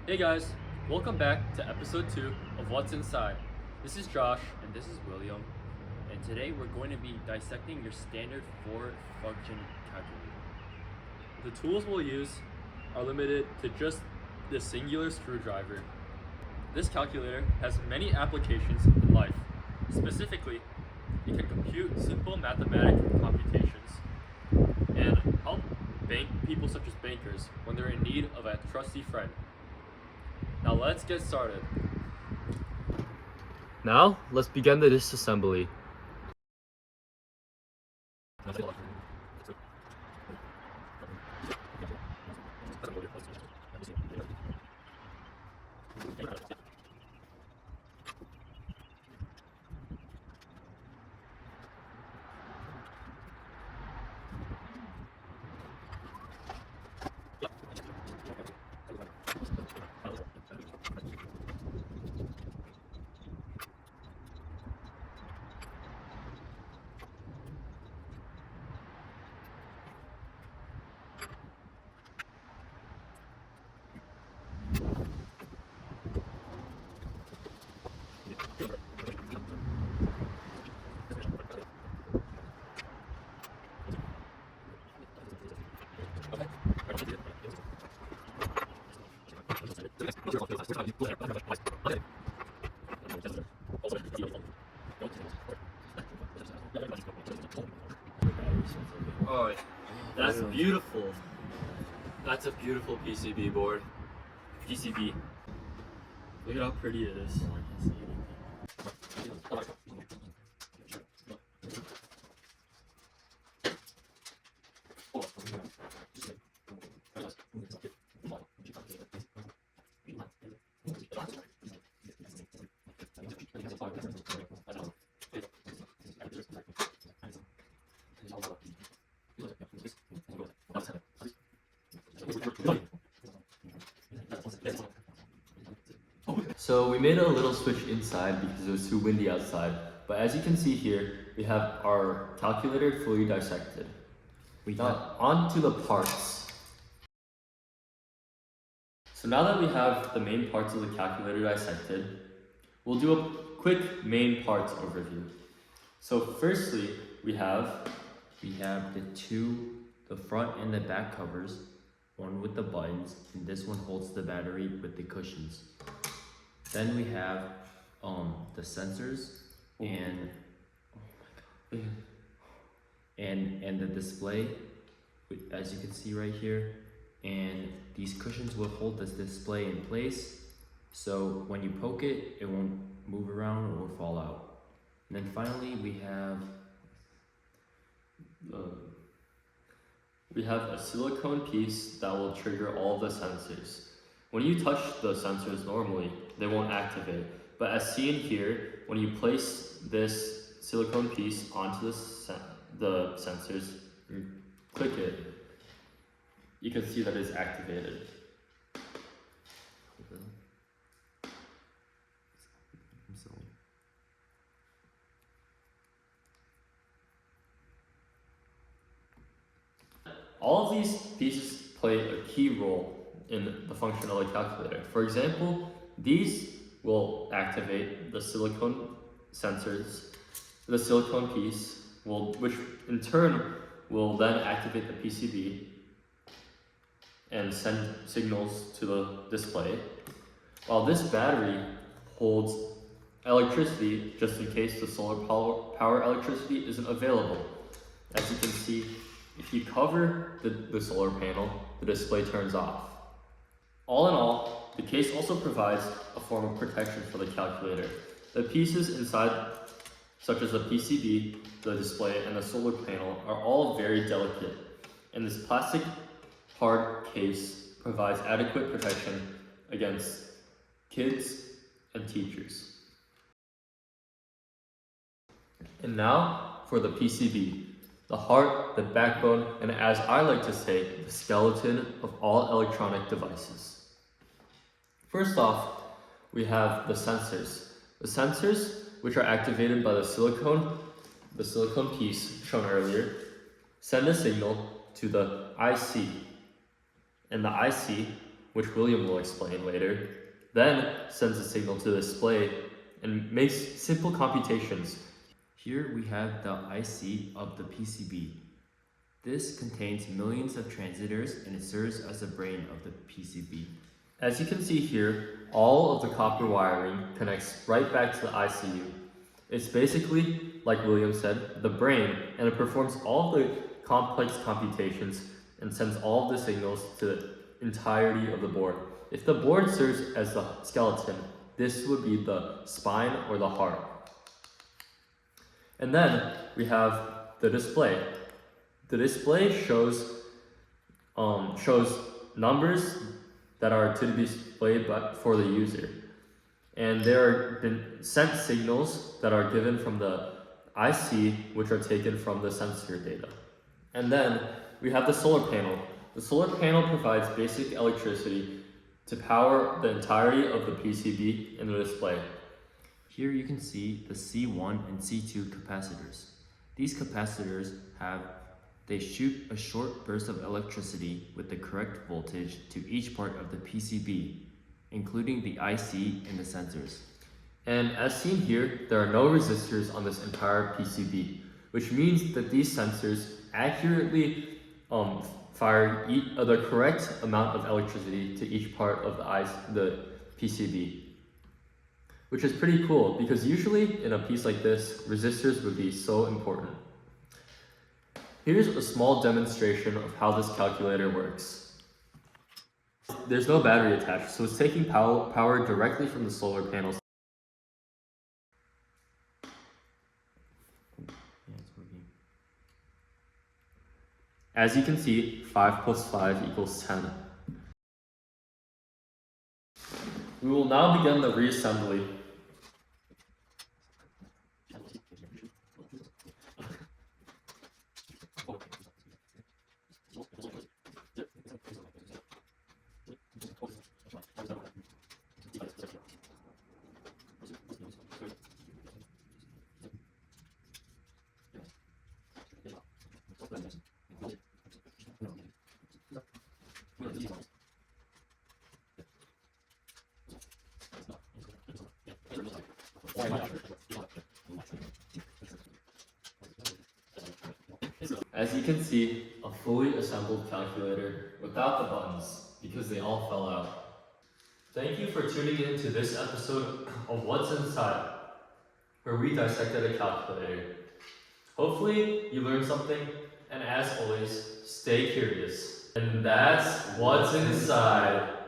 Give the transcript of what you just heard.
Hey guys, welcome back to episode 2 of What's Inside. This is Josh and this is William, and today we're going to be dissecting your standard 4-function calculator. The tools we'll use are limited to just the singular screwdriver. This calculator has many applications in life. Specifically, it can compute simple mathematical computations and help people such as bankers when they're in need of a trusty friend. Now let's get started. Now, let's begin the disassembly. Oh, that's beautiful. That's a beautiful PCB board. PCB. Look at how pretty it is. So we made a little switch inside because it was too windy outside. But as you can see here, we have our calculator fully dissected. Now on to the parts. So now that we have the main parts of the calculator dissected, we'll do a quick main parts overview. So firstly, we have the front and the back covers, one with the buttons, and this one holds the battery with the cushions. Then we have the sensors and and the display, as you can see right here. And these cushions will hold this display in place, so when you poke it, it won't move around or fall out. And then finally we have a silicone piece that will trigger all the sensors. When you touch the sensors normally, they won't activate. But as seen here, when you place this silicone piece onto the sensors, and click it, you can see that it's activated. All of these pieces play a key role in the function of the calculator. For example, these will activate the silicone sensors. The silicone piece which in turn will then activate the PCB and send signals to the display, while this battery holds electricity just in case the solar power electricity isn't available. As you can see, if you cover the solar panel, the display turns off. All in all, the case also provides a form of protection for the calculator. The pieces inside, such as the PCB, the display, and the solar panel, are all very delicate, and this plastic hard case provides adequate protection against kids and teachers. And now for the PCB. The heart, the backbone, and as I like to say, the skeleton of all electronic devices. First off, we have the sensors. The sensors, which are activated by the silicone piece shown earlier, send a signal to the IC, and the IC which William will explain later, then sends a signal to the display and makes simple computations. Here we have the IC of the PCB. This contains millions of transistors and it serves as the brain of the PCB. As you can see here, all of the copper wiring connects right back to the ICU. It's basically, like William said, the brain, and it performs all the complex computations and sends all of the signals to the entirety of the board. If the board serves as the skeleton, this would be the spine or the heart. And then we have the display. The display shows numbers that are to be displayed for the user. And there have been sent signals that are given from the IC, which are taken from the sensor data. And then we have the solar panel. The solar panel provides basic electricity to power the entirety of the PCB in the display. Here you can see the C1 and C2 capacitors. These capacitors they shoot a short burst of electricity with the correct voltage to each part of the PCB, including the IC and the sensors. And as seen here, there are no resistors on this entire PCB, which means that these sensors accurately fire the correct amount of electricity to each part of the PCB. Which is pretty cool, because usually in a piece like this, resistors would be so important. Here's a small demonstration of how this calculator works. There's no battery attached, so it's taking power directly from the solar panels. Yeah, it's working. As you can see, 5 plus 5 equals 10. We will now begin the reassembly. As you can see, a fully assembled calculator without the buttons because they all fell out. Thank you for tuning in to this episode of What's Inside, where we dissected a calculator. Hopefully you learned something, and as always, stay curious. And that's what's inside.